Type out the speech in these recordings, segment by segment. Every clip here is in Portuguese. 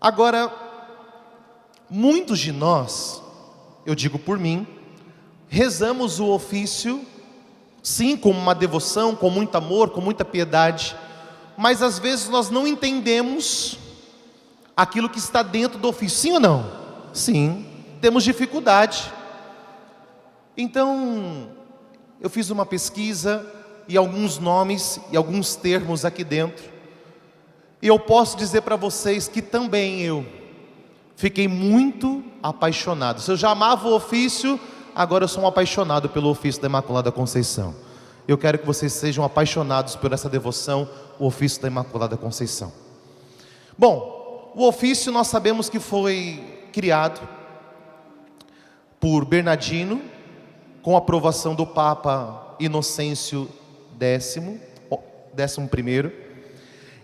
Agora, muitos de nós, eu digo por mim, rezamos o ofício, sim, com uma devoção, com muito amor, com muita piedade, mas às vezes nós não entendemos aquilo que está dentro do ofício, sim ou não? Sim, temos dificuldade. Então, eu fiz uma pesquisa e alguns nomes e alguns termos aqui dentro, e eu posso dizer para vocês que também eu fiquei muito apaixonado. Se eu já amava o ofício, agora eu sou um apaixonado pelo ofício da Imaculada Conceição. Eu quero que vocês sejam apaixonados por essa devoção, o ofício da Imaculada Conceição. Bom, o ofício nós sabemos que foi criado por Bernardino, com a aprovação do Papa Inocêncio X,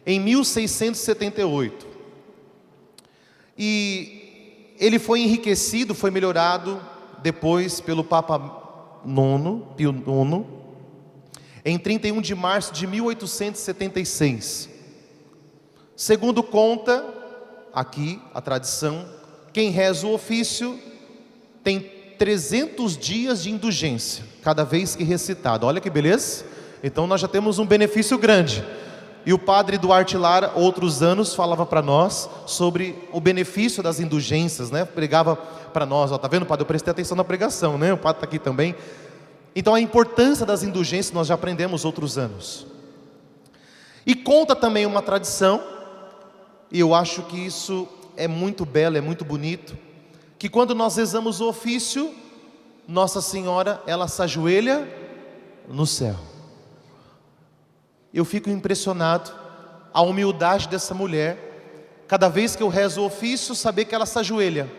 em 1678. E ele foi enriquecido, foi melhorado depois pelo Papa Pio IX, em 31 de março de 1876. Segundo conta aqui a tradição, quem reza o ofício tem 300 dias de indulgência cada vez que recitado. Olha que beleza! Então nós já temos um benefício grande. E o padre Duarte Lara, outros anos, falava para nós sobre o benefício das indulgências, né? Pregava para nós, ó, tá vendo, padre? Eu prestei atenção na pregação, né? O padre está aqui também. Então a importância das indulgências nós já aprendemos outros anos. E conta também uma tradição, e eu acho que isso é muito belo, é muito bonito, que quando nós rezamos o ofício, Nossa Senhora, ela se ajoelha no céu. Eu fico impressionado, a humildade dessa mulher, cada vez que eu rezo o ofício, saber que ela se ajoelha,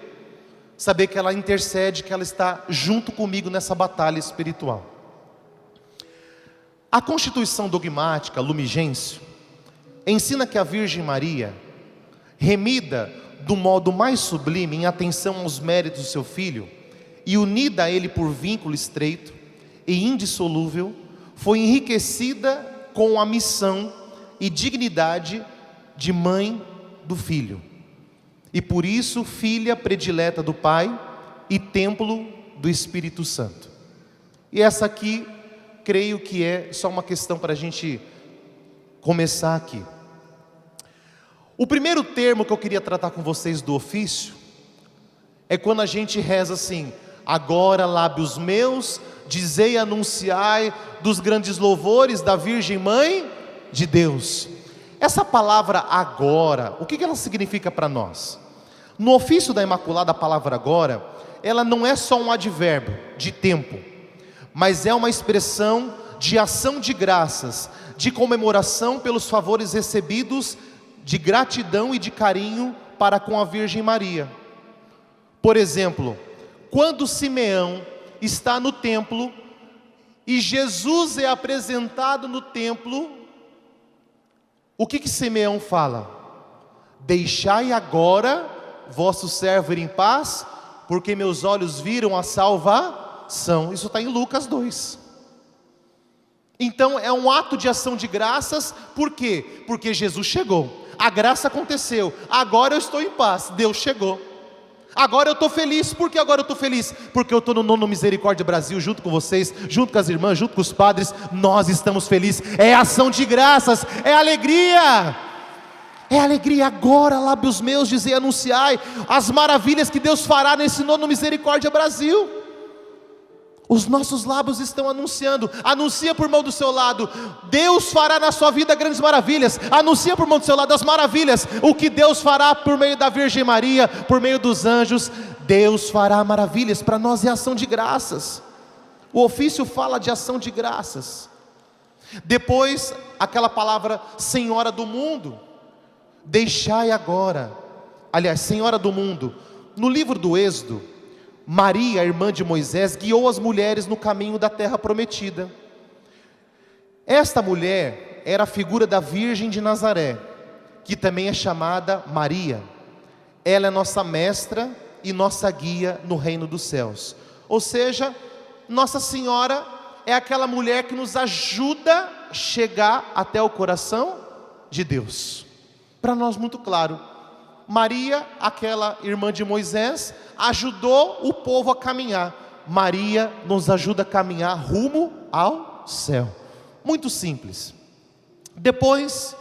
saber que ela intercede, que ela está junto comigo nessa batalha espiritual. A Constituição Dogmática Lumen Gentium ensina que a Virgem Maria, remida do modo mais sublime em atenção aos méritos do seu Filho e unida a Ele por vínculo estreito e indissolúvel, foi enriquecida com a missão e dignidade de mãe do Filho, e por isso filha predileta do Pai e templo do Espírito Santo. E essa aqui, creio que é só uma questão para a gente começar aqui. O primeiro termo que eu queria tratar com vocês do ofício é quando a gente reza assim: agora, lábios meus, dizei e anunciai dos grandes louvores da Virgem Mãe de Deus. Essa palavra agora, o que ela significa para nós? No ofício da Imaculada, a palavra agora, ela não é só um advérbio de tempo, mas é uma expressão de ação de graças, de comemoração pelos favores recebidos, de gratidão e de carinho para com a Virgem Maria. Por exemplo, quando Simeão está no templo e Jesus é apresentado no templo, o que Simeão fala? Deixai agora vosso servo ir em paz, porque meus olhos viram a salvação. Isso está em Lucas 2. Então é um ato de ação de graças. Por quê? Porque Jesus chegou, a graça aconteceu, agora eu estou em paz, Deus chegou. Agora eu estou feliz. Por que agora eu estou feliz? Porque eu estou no Nono Misericórdia Brasil, junto com vocês, junto com as irmãs, junto com os padres. Nós estamos felizes. É ação de graças, é alegria. É alegria. Agora, lábios meus, dizei e anunciai as maravilhas que Deus fará nesse Nono Misericórdia Brasil. Os nossos lábios estão anunciando. Anuncia por mão do seu lado: Deus fará na sua vida grandes maravilhas. Anuncia por mão do seu lado as maravilhas, o que Deus fará por meio da Virgem Maria, por meio dos anjos. Deus fará maravilhas. Para nós é ação de graças. O ofício fala de ação de graças. Depois, aquela palavra Senhora do mundo. Deixai agora, aliás, Senhora do mundo. No livro do Êxodo, Maria, irmã de Moisés, guiou as mulheres no caminho da terra prometida. Esta mulher era a figura da Virgem de Nazaré, que também é chamada Maria. Ela é nossa mestra e nossa guia no reino dos céus. Ou seja, Nossa Senhora é aquela mulher que nos ajuda a chegar até o coração de Deus. Para nós muito claro, Maria, aquela irmã de Moisés, ajudou o povo a caminhar. Maria nos ajuda a caminhar rumo ao céu. Muito simples. Depois,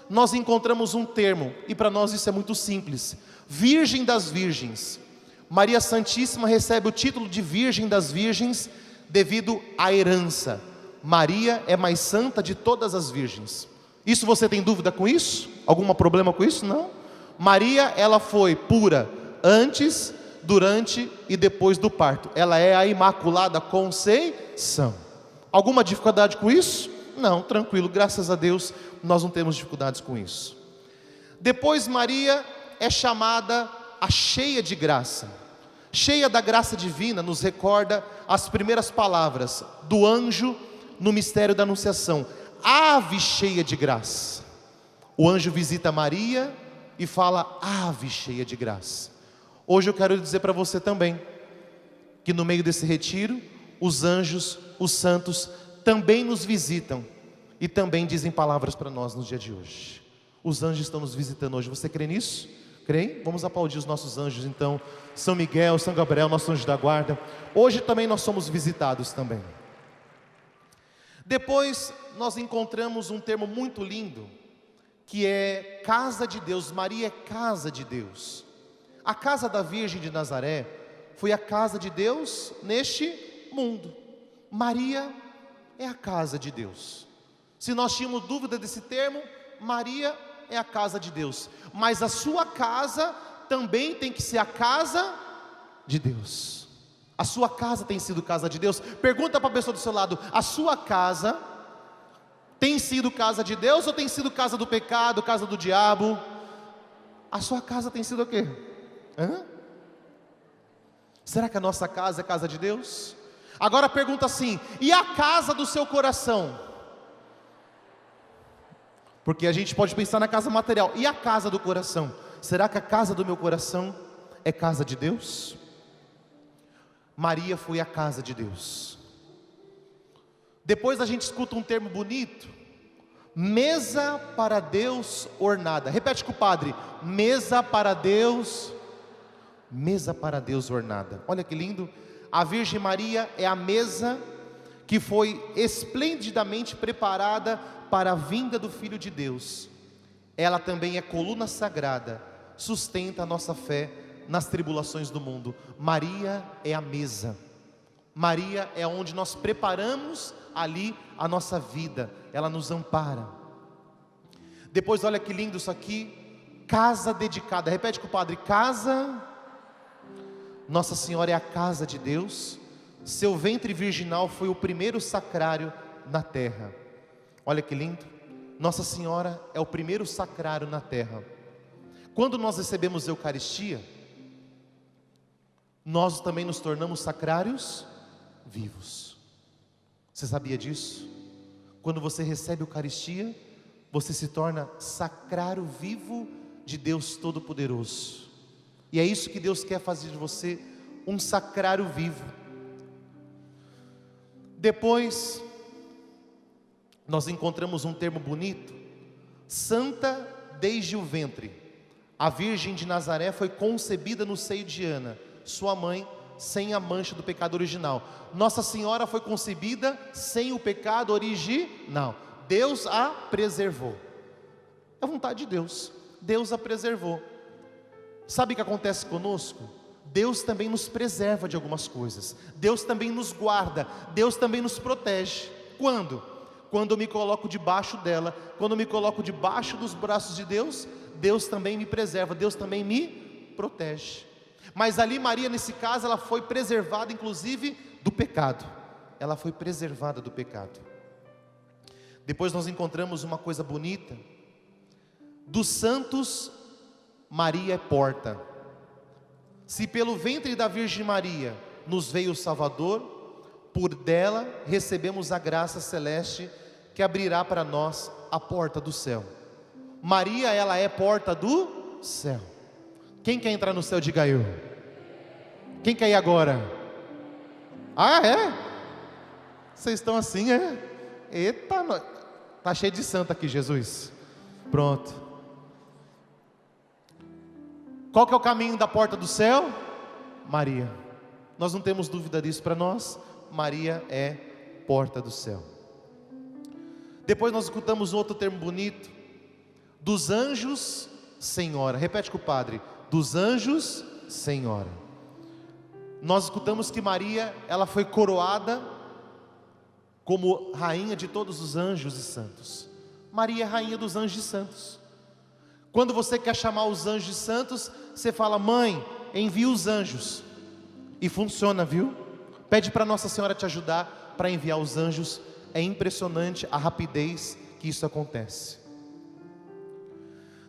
nós encontramos um termo, e para nós isso é muito simples: Virgem das Virgens. Maria Santíssima recebe o título de Virgem das Virgens devido à herança. Maria é mais santa de todas as virgens. Isso, você tem dúvida com isso? Algum problema com isso? Não. Maria, ela foi pura antes, durante e depois do parto. Ela é a Imaculada Conceição. Alguma dificuldade com isso? Não, tranquilo, graças a Deus nós não temos dificuldades com isso. Depois, Maria é chamada a cheia de graça. Cheia da graça divina nos recorda as primeiras palavras do anjo no mistério da Anunciação: Ave cheia de graça. O anjo visita Maria e fala: Ave cheia de graça. Hoje eu quero dizer para você também que no meio desse retiro, os anjos, os santos também nos visitam e também dizem palavras para nós no dia de hoje. Os anjos estão nos visitando hoje. Você crê nisso? Crê? Vamos aplaudir os nossos anjos então. São Miguel, São Gabriel, nosso anjo da guarda. Hoje também nós somos visitados também. Depois nós encontramos um termo muito lindo, que é casa de Deus. Maria é casa de Deus. A casa da Virgem de Nazaré foi a casa de Deus neste mundo. Maria é a casa de Deus. Se nós tínhamos dúvida desse termo, Maria é a casa de Deus. Mas a sua casa também tem que ser a casa de Deus. A sua casa tem sido casa de Deus? Pergunta para a pessoa do seu lado: a sua casa tem sido casa de Deus ou tem sido casa do pecado, casa do diabo? A sua casa tem sido o quê? Será que a nossa casa é casa de Deus? Agora pergunta assim: e a casa do seu coração? Porque a gente pode pensar na casa material. E a casa do coração? Será que a casa do meu coração é casa de Deus? Maria foi a casa de Deus. Depois a gente escuta um termo bonito: mesa para Deus ornada. Repete com o padre: mesa para Deus. Mesa para Deus ornada. Olha que lindo. A Virgem Maria é a mesa que foi esplendidamente preparada para a vinda do Filho de Deus. Ela também é coluna sagrada, sustenta a nossa fé nas tribulações do mundo. Maria é a mesa. Maria é onde nós preparamos ali a nossa vida. Ela nos ampara. Depois, olha que lindo isso aqui: casa dedicada. Repete com o padre: casa. Nossa Senhora é a casa de Deus. Seu ventre virginal foi o primeiro sacrário na terra. Olha que lindo. Nossa Senhora é o primeiro sacrário na terra. Quando nós recebemos a Eucaristia, nós também nos tornamos sacrários vivos. Você sabia disso? Quando você recebe a Eucaristia, você se torna sacrário vivo de Deus Todo-Poderoso. E é isso que Deus quer fazer de você, um sacrário vivo. Depois, nós encontramos um termo bonito: santa desde o ventre. A Virgem de Nazaré foi concebida no seio de Ana, sua mãe, sem a mancha do pecado original. Nossa Senhora foi concebida sem o pecado original. Deus a preservou. É a vontade de Deus. Deus a preservou. Sabe o que acontece conosco? Deus também nos preserva de algumas coisas. Deus também nos guarda. Deus também nos protege. Quando? Quando eu me coloco debaixo dela. Quando eu me coloco debaixo dos braços de Deus, Deus também me preserva. Deus também me protege. Mas ali Maria, nesse caso, ela foi preservada inclusive do pecado. Ela foi preservada do pecado. Depois nós encontramos uma coisa bonita: dos santos, Maria é porta. Se pelo ventre da Virgem Maria nos veio o Salvador, por dela recebemos a graça celeste que abrirá para nós a porta do céu. Maria, ela é porta do céu. Quem quer entrar no céu, diga eu. Quem quer ir agora? Ah, é? Vocês estão assim, é? Eita, tá cheio de santo aqui, Jesus. Pronto. Qual que é o caminho da porta do céu? Maria. Nós não temos dúvida disso para nós. Maria é porta do céu. Depois nós escutamos outro termo bonito: dos anjos, Senhora. Repete com o padre: dos anjos, Senhora. Nós escutamos que Maria, ela foi coroada como rainha de todos os anjos e santos. Maria é rainha dos anjos e santos. Quando você quer chamar os anjos e santos, você fala: mãe, envia os anjos. E funciona, viu? Pede para Nossa Senhora te ajudar para enviar os anjos. É impressionante a rapidez que isso acontece.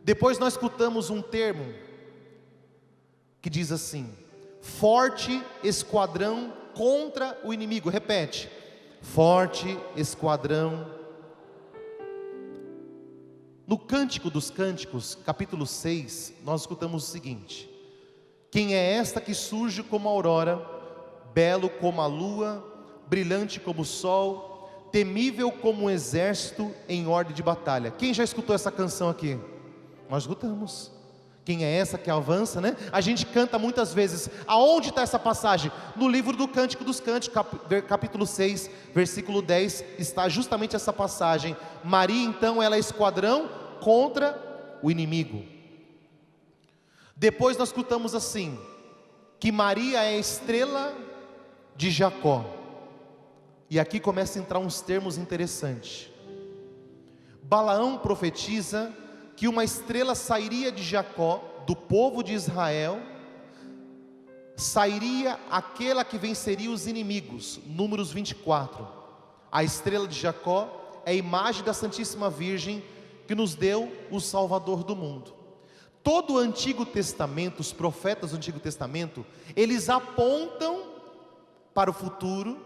Depois nós escutamos um termo que diz assim: forte esquadrão contra o inimigo. Repete: forte esquadrão. No Cântico dos Cânticos, capítulo 6, nós escutamos o seguinte: quem é esta que surge como a aurora, belo como a lua, brilhante como o sol, temível como um exército em ordem de batalha? Quem já escutou essa canção aqui? Nós escutamos. Quem é essa que avança, né? A gente canta muitas vezes. Aonde está essa passagem? No livro do Cântico dos Cânticos, capítulo 6, versículo 10, está justamente essa passagem. Maria então, ela é esquadrão contra o inimigo. Depois nós escutamos assim, que Maria é a estrela de Jacó. E aqui começa a entrar uns termos interessantes. Balaão profetiza que uma estrela sairia de Jacó, do povo de Israel, sairia aquela que venceria os inimigos. Números 24. A estrela de Jacó é a imagem da Santíssima Virgem que nos deu o Salvador do mundo. Todo o Antigo Testamento, os profetas do Antigo Testamento, eles apontam para o futuro,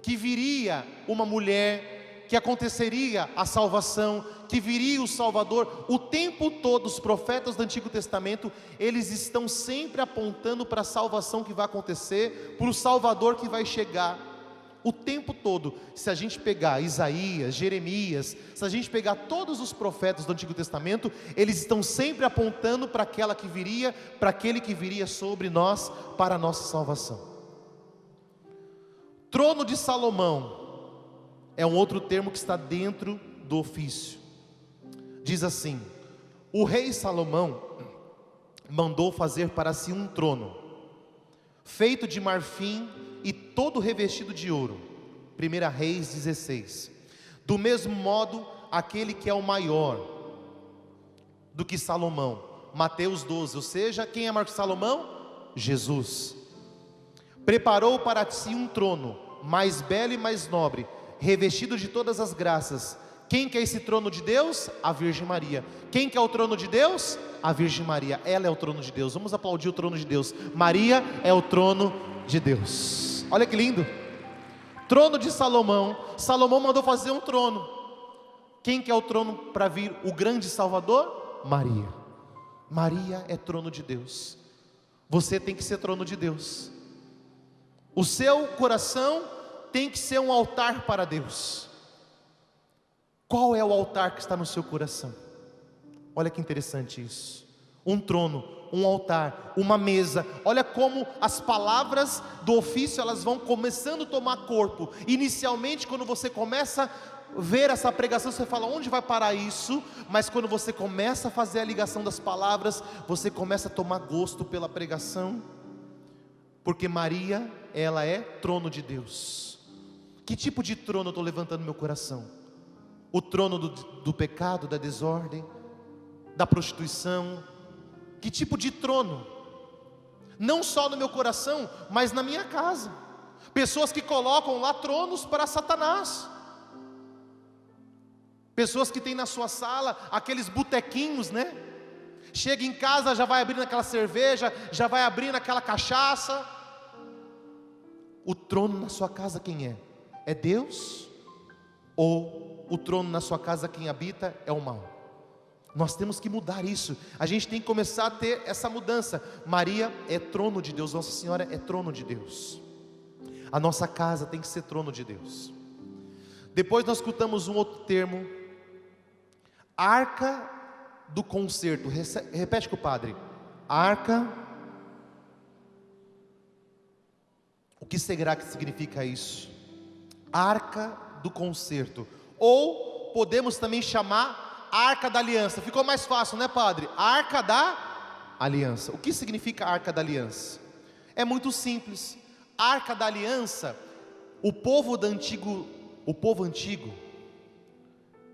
que viria uma mulher, que aconteceria a salvação, que viria o Salvador. O tempo todo os profetas do Antigo Testamento, eles estão sempre apontando para a salvação que vai acontecer, para o Salvador que vai chegar. O tempo todo. Se a gente pegar Isaías, Jeremias, se a gente pegar todos os profetas do Antigo Testamento, eles estão sempre apontando para aquela que viria, para aquele que viria sobre nós, para a nossa salvação. Trono de Salomão é um outro termo que está dentro do ofício. Diz assim: o rei Salomão mandou fazer para si um trono, feito de marfim e todo revestido de ouro. 1 Reis 16. Do mesmo modo, aquele que é o maior do que Salomão. Mateus 12. Ou seja, quem é maior que Salomão? Jesus. Preparou para si um trono, mais belo e mais nobre, revestido de todas as graças. Quem quer esse trono de Deus? A Virgem Maria. Quem quer o trono de Deus? A Virgem Maria. Ela é o trono de Deus. Vamos aplaudir o trono de Deus. Maria é o trono de Deus. Olha que lindo. Trono de Salomão. Salomão mandou fazer um trono. Quem quer o trono para vir? O grande Salvador? Maria. Maria é trono de Deus. Você tem que ser trono de Deus. O seu coração tem que ser um altar para Deus. Qual é o altar que está no seu coração? Olha que interessante isso. Um trono, um altar, uma mesa. Olha como as palavras do ofício, elas vão começando a tomar corpo. Inicialmente, quando você começa a ver essa pregação, você fala: onde vai parar isso? Mas quando você começa a fazer a ligação das palavras, você começa a tomar gosto pela pregação. Porque Maria, ela é trono de Deus. Que tipo de trono eu estou levantando no meu coração? O trono do pecado, da desordem, da prostituição? Que tipo de trono? Não só no meu coração, mas na minha casa. Pessoas que colocam lá tronos para Satanás. Pessoas que têm na sua sala aqueles botequinhos, né? Chega em casa, já vai abrindo aquela cerveja, já vai abrindo aquela cachaça. O trono na sua casa quem é? É Deus? Ou o trono na sua casa quem habita é o mal? Nós temos que mudar isso. A gente tem que começar a ter essa mudança. Maria é trono de Deus. Nossa Senhora é trono de Deus. A nossa casa tem que ser trono de Deus. Depois nós escutamos um outro termo: arca do concerto. Repete com o padre: Arca. O que será que significa isso? Arca do concerto. Ou podemos também chamar Arca da Aliança. Ficou mais fácil, né, padre? Arca da Aliança. O que significa Arca da Aliança? É muito simples. Arca da Aliança, o povo antigo,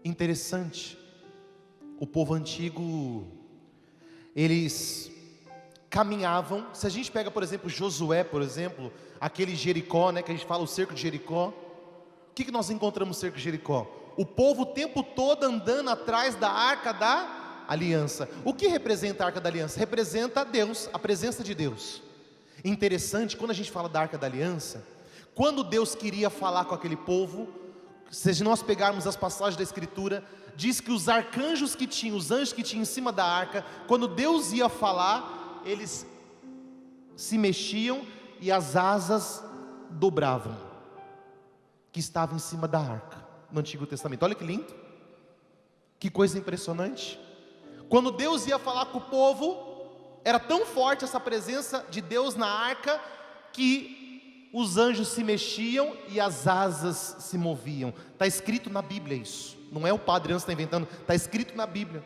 interessante. O povo antigo, eles caminhavam. Se a gente pega, por exemplo, Josué, por exemplo, aquele Jericó, né, que a gente fala o cerco de Jericó. O que nós encontramos no cerco de Jericó? O povo o tempo todo andando atrás da Arca da Aliança. O que representa a Arca da Aliança? Representa Deus, a presença de Deus. Interessante, quando a gente fala da Arca da Aliança, quando Deus queria falar com aquele povo, se nós pegarmos as passagens da Escritura, diz que os arcanjos que tinham, os anjos que tinham em cima da arca, quando Deus ia falar, eles se mexiam e as asas dobravam, que estavam em cima da arca, no Antigo Testamento. Olha que lindo, que coisa impressionante. Quando Deus ia falar com o povo, era tão forte essa presença de Deus na arca, que os anjos se mexiam e as asas se moviam. Está escrito na Bíblia isso, não é o padre antes está inventando, está escrito na Bíblia.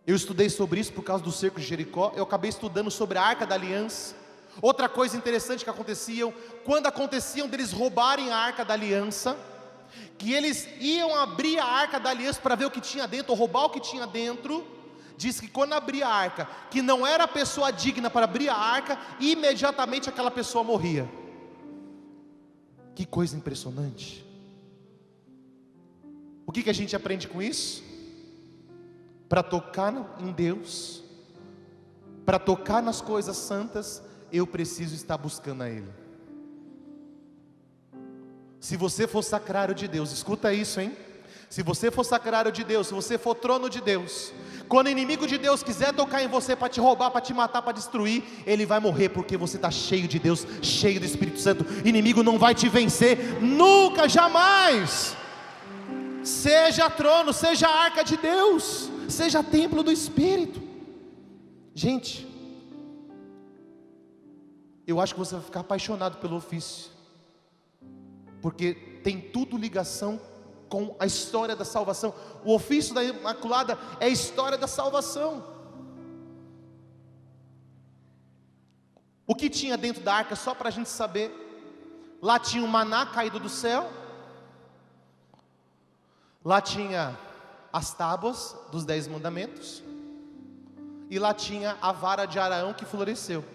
Eu estudei sobre isso por causa do cerco de Jericó. Eu acabei estudando sobre a Arca da Aliança. Outra coisa interessante que acontecia, quando aconteciam deles roubarem a Arca da Aliança, que eles iam abrir a Arca da Aliança para ver o que tinha dentro, ou roubar o que tinha dentro. Diz que quando abria a arca, que não era a pessoa digna para abrir a arca, imediatamente aquela pessoa morria. Que coisa impressionante. O que a gente aprende com isso? Para tocar em Deus, para tocar nas coisas santas, eu preciso estar buscando a Ele. Se você for sacrário de Deus, escuta isso, hein? Se você for sacrário de Deus, se você for trono de Deus, quando o inimigo de Deus quiser tocar em você para te roubar, para te matar, para destruir, ele vai morrer, porque você está cheio de Deus, cheio do Espírito Santo. O inimigo não vai te vencer, nunca, jamais. Seja trono, seja arca de Deus, seja templo do Espírito. Gente, eu acho que você vai ficar apaixonado pelo ofício, porque tem tudo ligação com a história da salvação. O ofício da Imaculada é a história da salvação. O que tinha dentro da arca, só para a gente saber? Lá tinha o maná caído do céu, lá tinha as tábuas dos 10 mandamentos, e lá tinha a vara de Araão que floresceu.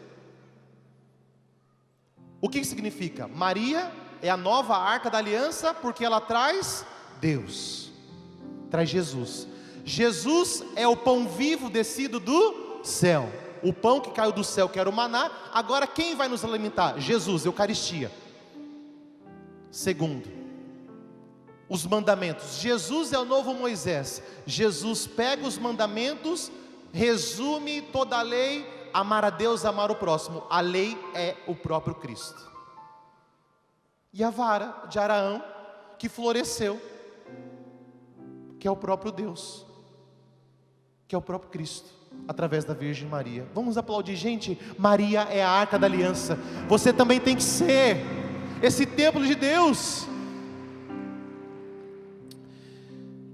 O que significa? Maria é a nova arca da aliança, porque ela traz Deus, traz Jesus. Jesus é o pão vivo descido do céu. O pão que caiu do céu, que era o maná. Agora quem vai nos alimentar? Jesus, Eucaristia. Segundo, os mandamentos. Jesus é o novo Moisés. Jesus pega os mandamentos, resume toda a lei: amar a Deus, amar o próximo. A lei é o próprio Cristo. E a vara de Araão que floresceu, que é o próprio Deus, que é o próprio Cristo, através da Virgem Maria. Vamos aplaudir, gente. Maria é a arca da aliança. Você também tem que ser esse templo de Deus.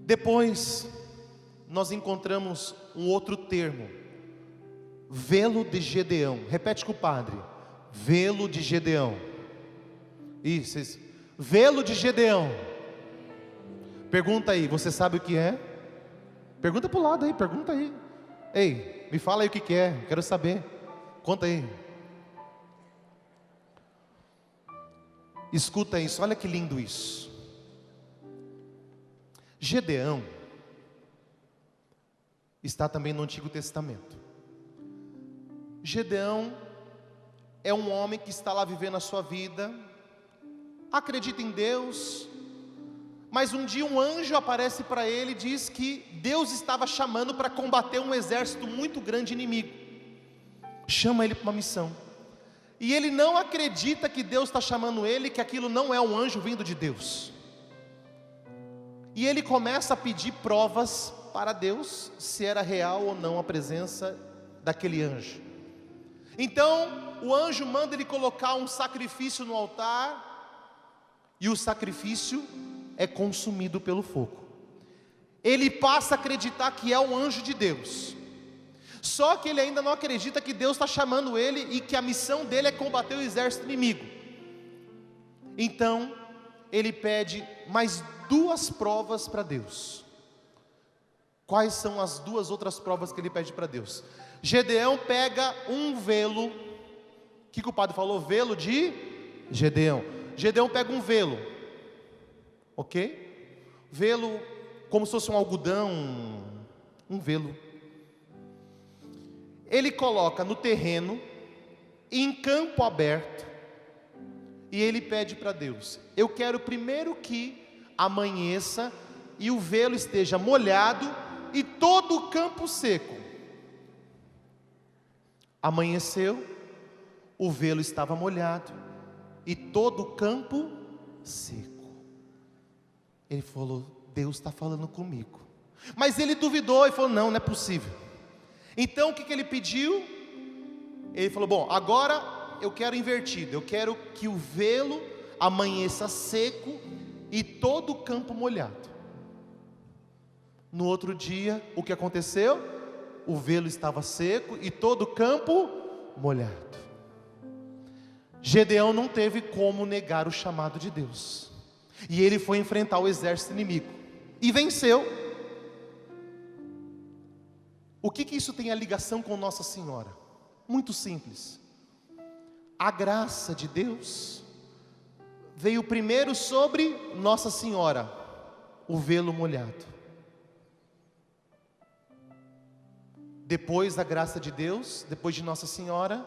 Depois nós encontramos um outro termo: velo de Gedeão. Repete com o padre: velo de Gedeão. Isso. Velo de Gedeão. Pergunta aí, você sabe o que é? Pergunta para o lado aí, pergunta aí. Ei, me fala aí o que é, quero saber. Conta aí. Escuta isso, olha que lindo isso. Gedeão está também no Antigo Testamento. Gedeão é um homem que está lá vivendo a sua vida, acredita em Deus, mas um dia um anjo aparece para ele e diz que Deus estava chamando para combater um exército muito grande inimigo. Chama ele para uma missão. E ele não acredita que Deus está chamando ele, que aquilo não é um anjo vindo de Deus. E ele começa a pedir provas para Deus, se era real ou não a presença daquele anjo. Então o anjo manda ele colocar um sacrifício no altar, e o sacrifício é consumido pelo fogo. Ele passa a acreditar que é um anjo de Deus, só que ele ainda não acredita que Deus está chamando ele e que a missão dele é combater o exército inimigo. Então ele pede mais 2 provas para Deus. Quais são as 2 outras provas que ele pede para Deus? Gedeão pega um velo. O que o padre falou? Velo de Gedeão. Gedeão pega um velo, ok? Velo como se fosse um algodão, um velo. Ele coloca no terreno, em campo aberto, e ele pede para Deus: eu quero primeiro que amanheça e o velo esteja molhado e todo o campo seco. Amanheceu, o velo estava molhado e todo o campo seco. Ele falou: Deus está falando comigo. Mas ele duvidou e falou: não é possível. Então o que ele pediu? Ele falou: bom, agora eu quero invertido, eu quero que o velo amanheça seco e todo o campo molhado. No outro dia, o que aconteceu? O velo estava seco e todo o campo molhado. Gedeão não teve como negar o chamado de Deus, e ele foi enfrentar o exército inimigo e venceu. O que isso tem a ligação com Nossa Senhora? Muito simples. A graça de Deus veio primeiro sobre Nossa Senhora, o velo molhado. Depois da graça de Deus, depois de Nossa Senhora,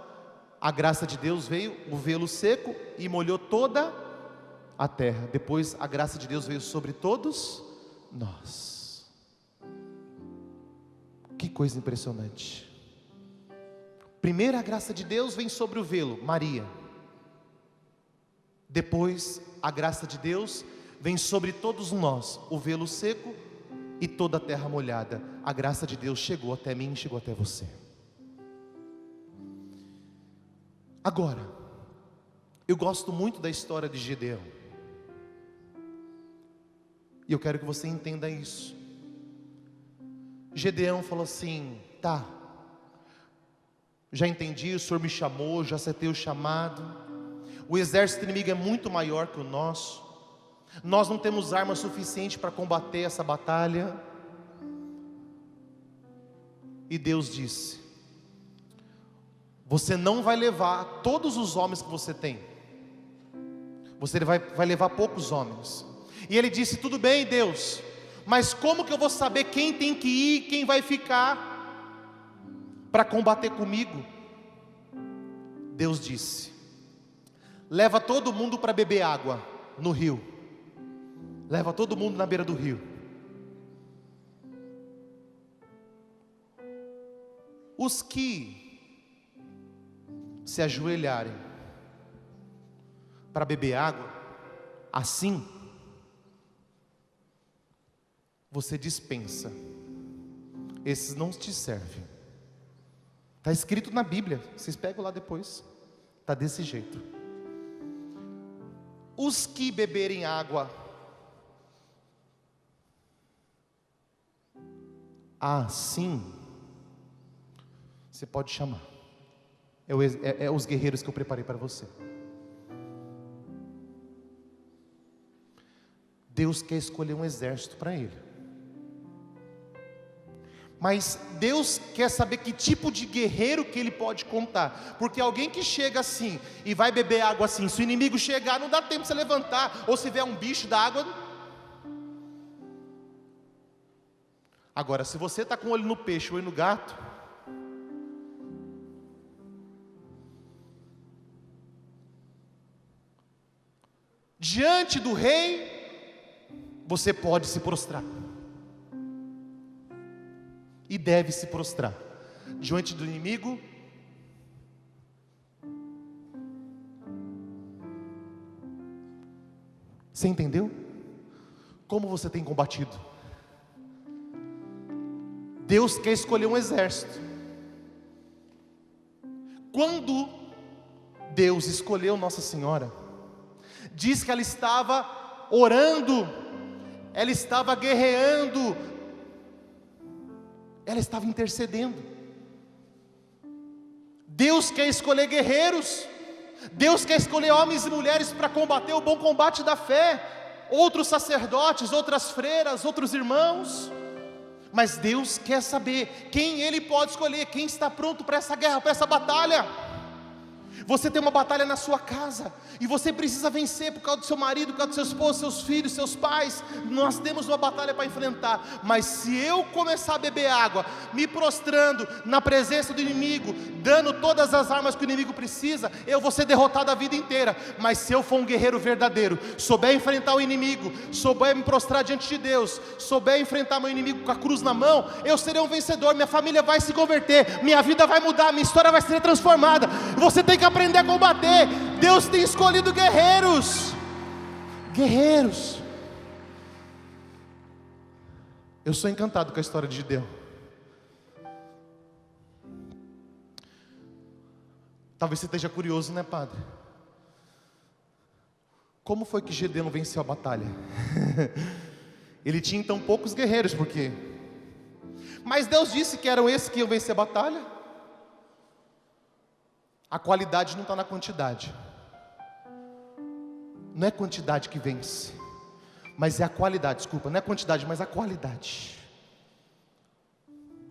a graça de Deus veio, o velo seco, e molhou toda a terra. Depois a graça de Deus veio sobre todos nós. Que coisa impressionante. Primeiro a graça de Deus vem sobre o velo, Maria. Depois a graça de Deus vem sobre todos nós, o velo seco e toda a terra molhada. A graça de Deus chegou até mim, chegou até você. Agora, eu gosto muito da história de Gedeão, e eu quero que você entenda isso. Gedeão falou assim: tá, já entendi, o Senhor me chamou, já acertei o chamado. O exército inimigo é muito maior que o nosso. Nós não temos arma suficiente para combater essa batalha. E Deus disse: você não vai levar todos os homens que você tem, você vai levar poucos homens. E ele disse: tudo bem, Deus, mas como que eu vou saber quem tem que ir, quem vai ficar para combater comigo? Deus disse: leva todo mundo para beber água no rio. Leva todo mundo na beira do rio. Os que se ajoelharem para beber água, assim, você dispensa. Esses não te servem. Está escrito na Bíblia, vocês pegam lá depois. Está desse jeito. Os que beberem água assim, você pode chamar. É os guerreiros que eu preparei para você. Deus quer escolher um exército para Ele, mas Deus quer saber que tipo de guerreiro que Ele pode contar. Porque alguém que chega assim e vai beber água assim, se o inimigo chegar, não dá tempo de você levantar. Ou se vier um bicho da água. Agora, se você está com o olho no peixe, o olho no gato, diante do rei, você pode se prostrar. E deve se prostrar. Diante do inimigo, você entendeu? Como você tem combatido? Deus quer escolher um exército. Quando Deus escolheu Nossa Senhora, diz que ela estava orando, ela estava guerreando, ela estava intercedendo. Deus quer escolher guerreiros, Deus quer escolher homens e mulheres para combater o bom combate da fé, outros sacerdotes, outras freiras, outros irmãos. Mas Deus quer saber quem Ele pode escolher, quem está pronto para essa guerra, para essa batalha. Você tem uma batalha na sua casa, e você precisa vencer por causa do seu marido, por causa do seu esposo, seus filhos, seus pais. Nós temos uma batalha para enfrentar. Mas se eu começar a beber água, me prostrando na presença do inimigo, dando todas as armas que o inimigo precisa, eu vou ser derrotado a vida inteira. Mas se eu for um guerreiro verdadeiro, souber enfrentar o inimigo, souber me prostrar diante de Deus, souber enfrentar meu inimigo com a cruz na mão, eu serei um vencedor. Minha família vai se converter, minha vida vai mudar, minha história vai ser transformada. Você tem que aprender a combater. Deus tem escolhido guerreiros. Guerreiros. Eu sou encantado com a história de Gideão. Talvez você esteja curioso, né, padre? Como foi que Gideão venceu a batalha? Ele tinha então poucos guerreiros, por quê? Mas Deus disse que eram esses que iam vencer a batalha. A qualidade não está na quantidade. Não é quantidade que vence, mas é a qualidade. Desculpa, não é a quantidade, mas a qualidade.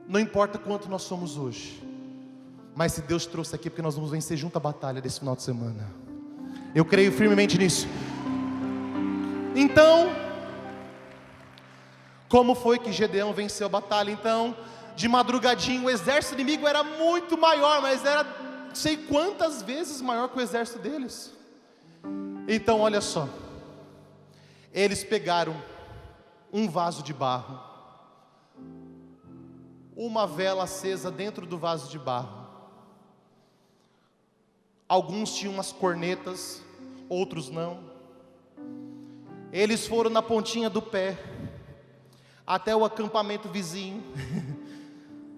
Não importa quanto nós somos hoje, mas se Deus trouxe aqui, porque nós vamos vencer junto a batalha desse final de semana. Eu creio firmemente nisso. Então, como foi que Gideão venceu a batalha? Então, de madrugadinho, o exército inimigo era muito maior, mas era sei quantas vezes maior que o exército deles. Então olha só, eles pegaram um vaso de barro, uma vela acesa dentro do vaso de barro. Alguns tinham umas cornetas, outros não. Eles foram na pontinha do pé até o acampamento vizinho,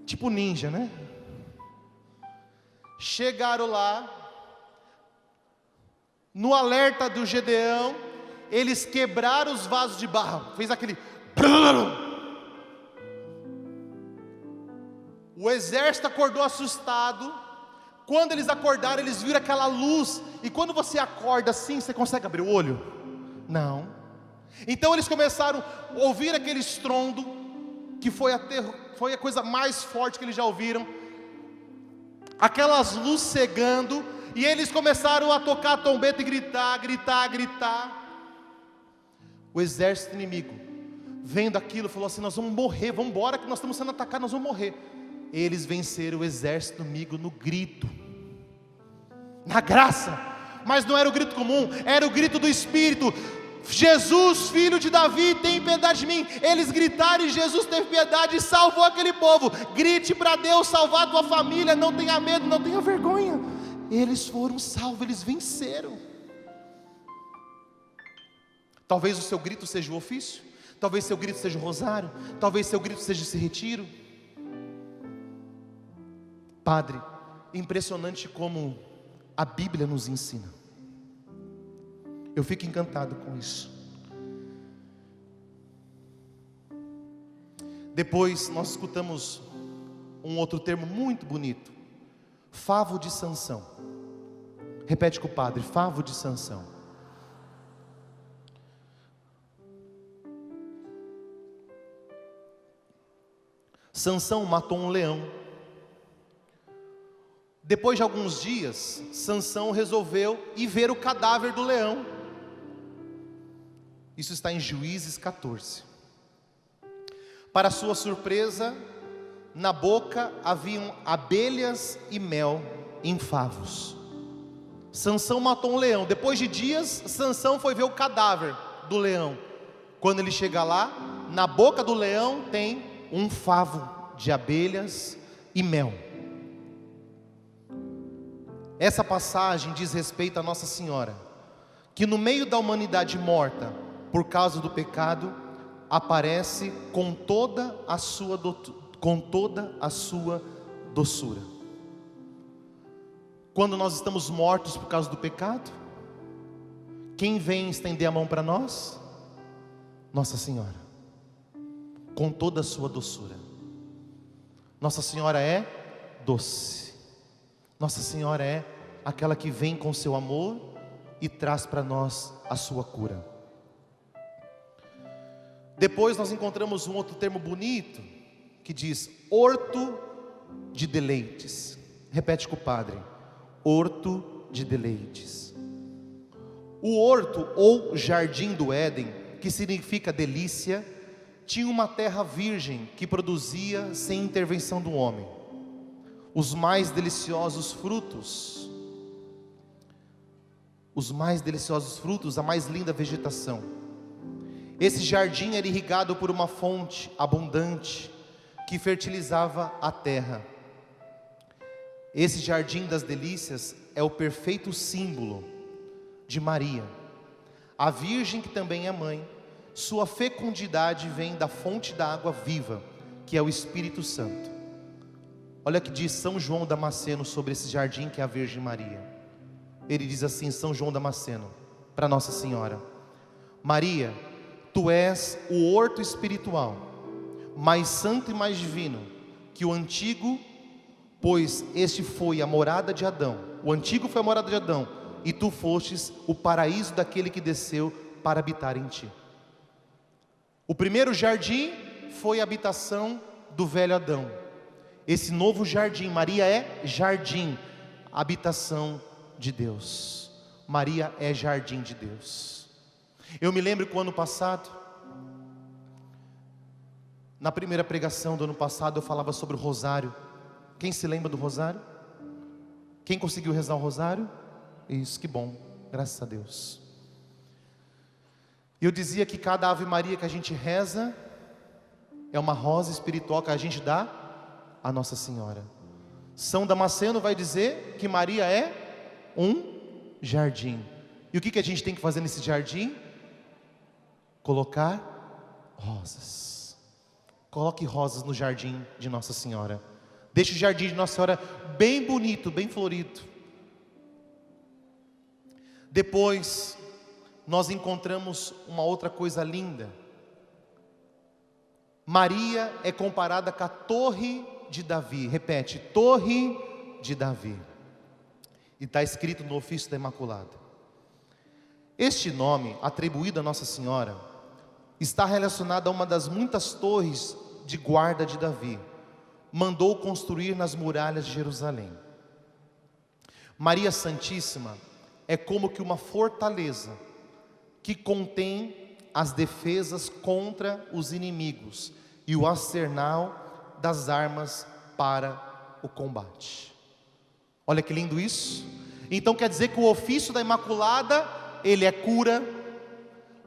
tipo ninja, né? Chegaram lá, no alerta do Gideão, eles quebraram os vasos de barro, fez aquele... O exército acordou assustado. Quando eles acordaram, eles viram aquela luz. E quando você acorda assim, você consegue abrir o olho? Não. Então eles começaram a ouvir aquele estrondo, que foi a coisa mais forte que eles já ouviram. Aquelas luzes cegando, e eles começaram a tocar a trombeta e gritar. O exército inimigo, vendo aquilo, falou assim: nós vamos morrer, vamos embora que nós estamos sendo atacados, nós vamos morrer. Eles venceram o exército inimigo no grito, na graça. Mas não era o grito comum, era o grito do Espírito. Jesus, filho de Davi, tem piedade de mim. Eles gritaram e Jesus teve piedade e salvou aquele povo. Grite para Deus salvar a tua família. Não tenha medo, não tenha vergonha. Eles foram salvos, eles venceram. Talvez o seu grito seja o ofício, talvez seu grito seja o rosário, talvez seu grito seja esse retiro. Padre, impressionante como a Bíblia nos ensina. Eu fico encantado com isso. Depois nós escutamos um outro termo muito bonito: favo de Sansão. Repete com o padre: favo de Sansão. Sansão matou um leão. Depois de alguns dias, Sansão resolveu ir ver o cadáver do leão. Isso está em Juízes 14. Para sua surpresa, na boca haviam abelhas e mel em favos. Sansão matou um leão. Depois de dias, Sansão foi ver o cadáver do leão. Quando ele chega lá, na boca do leão tem um favo de abelhas e mel. Essa passagem diz respeito a Nossa Senhora, que no meio da humanidade morta por causa do pecado, aparece com toda a sua doçura. Quando nós estamos mortos por causa do pecado, quem vem estender a mão para nós? Nossa Senhora, com toda a sua doçura. Nossa Senhora é doce. Nossa Senhora é aquela que vem com seu amor e traz para nós a sua cura. Depois nós encontramos um outro termo bonito, que diz horto de deleites. Repete com o padre: horto de deleites. O horto ou jardim do Éden, que significa delícia, tinha uma terra virgem que produzia sem intervenção do homem os mais deliciosos frutos, a mais linda vegetação. Esse jardim era irrigado por uma fonte abundante que fertilizava a terra. Esse jardim das delícias é o perfeito símbolo de Maria, a Virgem que também é mãe. Sua fecundidade vem da fonte da água viva, que é o Espírito Santo. Olha o que diz São João Damasceno sobre esse jardim que é a Virgem Maria. Ele diz assim, São João Damasceno, para Nossa Senhora: Maria, tu és o horto espiritual, mais santo e mais divino que o antigo, pois este foi a morada de Adão. O antigo foi a morada de Adão, e tu fostes o paraíso daquele que desceu para habitar em ti. O primeiro jardim foi a habitação do velho Adão. Esse novo jardim, Maria é jardim, habitação de Deus. Maria é jardim de Deus. Eu me lembro que o ano passado, na primeira pregação do ano passado, eu falava sobre o rosário. Quem se lembra do rosário? Quem conseguiu rezar o rosário? Isso, que bom, graças a Deus. Eu dizia que cada Ave Maria que a gente reza é uma rosa espiritual que a gente dá a Nossa Senhora. São Damasceno vai dizer que Maria é um jardim. E o que a gente tem que fazer nesse jardim? Colocar rosas. Coloque rosas no jardim de Nossa Senhora. Deixe o jardim de Nossa Senhora bem bonito, bem florido. Depois nós encontramos uma outra coisa linda. Maria é comparada com a torre de Davi. Repete, torre de Davi. E está escrito no ofício da Imaculada. Este nome, atribuído a Nossa Senhora, está relacionado a uma das muitas torres de guarda de Davi. Mandou construir nas muralhas de Jerusalém. Maria Santíssima é como que uma fortaleza que contém as defesas contra os inimigos e o arsenal das armas para o combate. Olha que lindo isso. Então quer dizer que o ofício da Imaculada, ele é cura.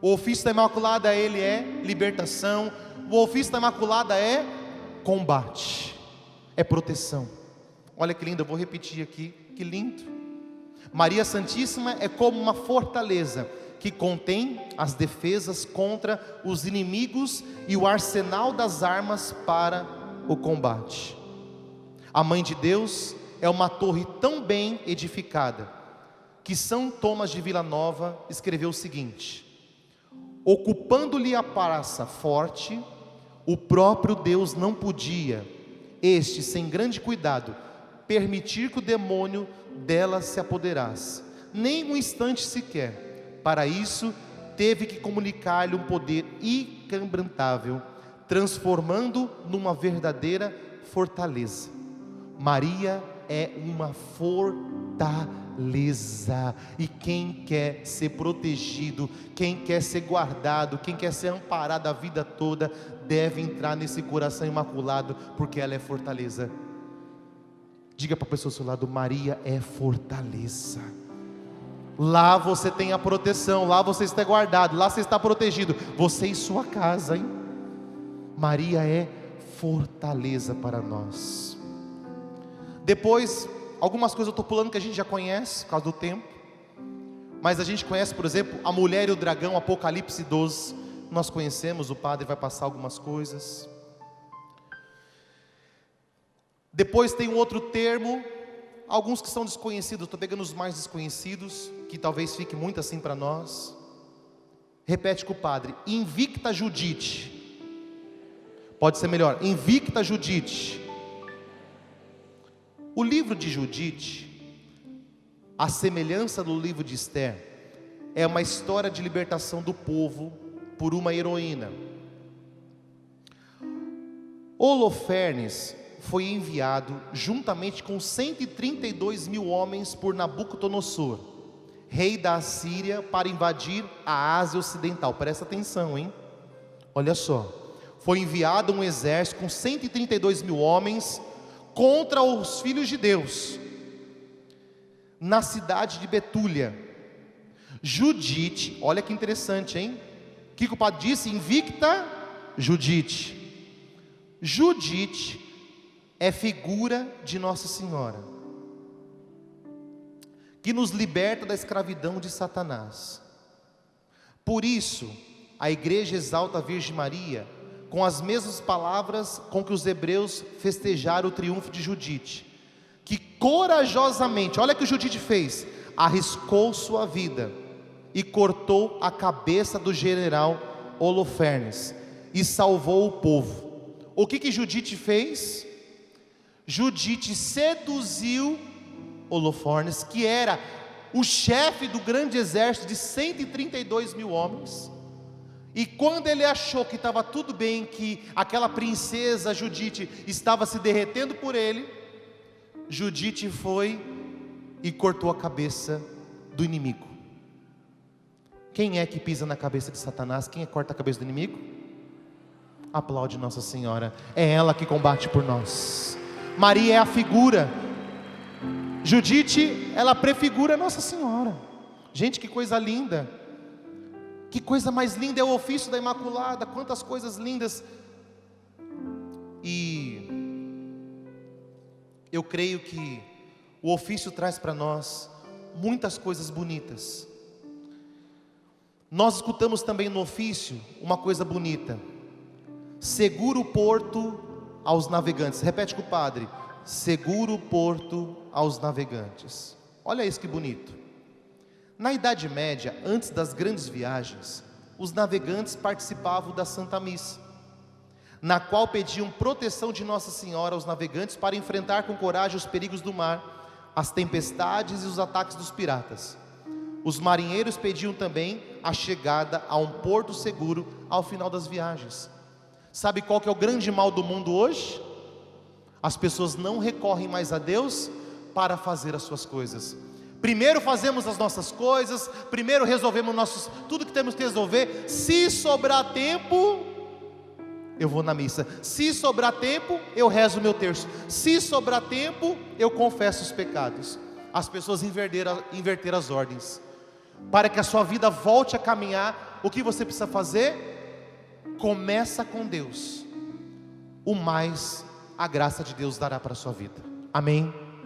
O ofício da Imaculada, ele é libertação. O ofício da Imaculada é combate, é proteção. Olha que lindo, eu vou repetir aqui, que lindo. Maria Santíssima é como uma fortaleza que contém as defesas contra os inimigos e o arsenal das armas para o combate. A Mãe de Deus é uma torre tão bem edificada que São Tomás de Vila Nova escreveu o seguinte: ocupando-lhe a praça forte, o próprio Deus não podia, este sem grande cuidado, permitir que o demônio dela se apoderasse, nem um instante sequer. Para isso, teve que comunicar-lhe um poder inquebrantável, transformando numa verdadeira fortaleza. Maria é uma fortaleza, e quem quer ser protegido, quem quer ser guardado, quem quer ser amparado a vida toda, deve entrar nesse coração imaculado, porque ela é fortaleza. Diga para a pessoa ao seu lado: Maria é fortaleza. Lá você tem a proteção, lá você está guardado, lá você está protegido, você e sua casa, hein? Maria é fortaleza para nós. Depois, algumas coisas eu estou pulando que a gente já conhece, por causa do tempo. Mas a gente conhece, por exemplo, a mulher e o dragão, Apocalipse 12. Nós conhecemos, o padre vai passar algumas coisas. Depois tem um outro termo alguns que são desconhecidos, estou pegando os mais desconhecidos, que talvez fique muito assim para nós. Repete com o padre: Invicta Judite. Pode ser melhor: Invicta Judite. O livro de Judite, a semelhança do livro de Esther, é uma história de libertação do povo por uma heroína. Holofernes foi enviado juntamente com 132 mil homens por Nabucodonosor, rei da Assíria, para invadir a Ásia Ocidental. Presta atenção, hein? Olha só, foi enviado um exército com 132 mil homens contra os filhos de Deus, na cidade de Betúlia. Judite, olha que interessante, hein? O que o padre disse? Invicta Judite. Judite é figura de Nossa Senhora, que nos liberta da escravidão de Satanás. Por isso, a igreja exalta a Virgem Maria com as mesmas palavras com que os hebreus festejaram o triunfo de Judite, que corajosamente, olha o que Judite fez, arriscou sua vida e cortou a cabeça do general Holofernes e salvou o povo. O que Judite fez? Judite seduziu Holofernes, que era o chefe do grande exército de 132 mil homens. E quando ele achou que estava tudo bem, que aquela princesa Judite estava se derretendo por ele, Judite foi e cortou a cabeça do inimigo. Quem é que pisa na cabeça de Satanás? Quem é que corta a cabeça do inimigo? Aplaude Nossa Senhora, é ela que combate por nós. Maria é a figura, Judite, ela prefigura Nossa Senhora. Gente, que coisa linda, que coisa mais linda é o ofício da Imaculada, quantas coisas lindas. E eu creio que o ofício traz para nós muitas coisas bonitas. Nós escutamos também no ofício uma coisa bonita: segura o porto aos navegantes. Repete com o padre: segura o porto aos navegantes. Olha isso que bonito. Na Idade Média, antes das grandes viagens, os navegantes participavam da Santa Missa, na qual pediam proteção de Nossa Senhora aos navegantes para enfrentar com coragem os perigos do mar, as tempestades e os ataques dos piratas. Os marinheiros pediam também a chegada a um porto seguro ao final das viagens. Sabe qual que é o grande mal do mundo hoje? As pessoas não recorrem mais a Deus para fazer as suas coisas. Primeiro fazemos as nossas coisas, primeiro resolvemos tudo que temos que resolver. Se sobrar tempo, eu vou na missa. Se sobrar tempo, eu rezo o meu terço. Se sobrar tempo, eu confesso os pecados. As pessoas inverteram as ordens. Para que a sua vida volte a caminhar, o que você precisa fazer? Começa com Deus. O mais a graça de Deus dará para a sua vida. Amém?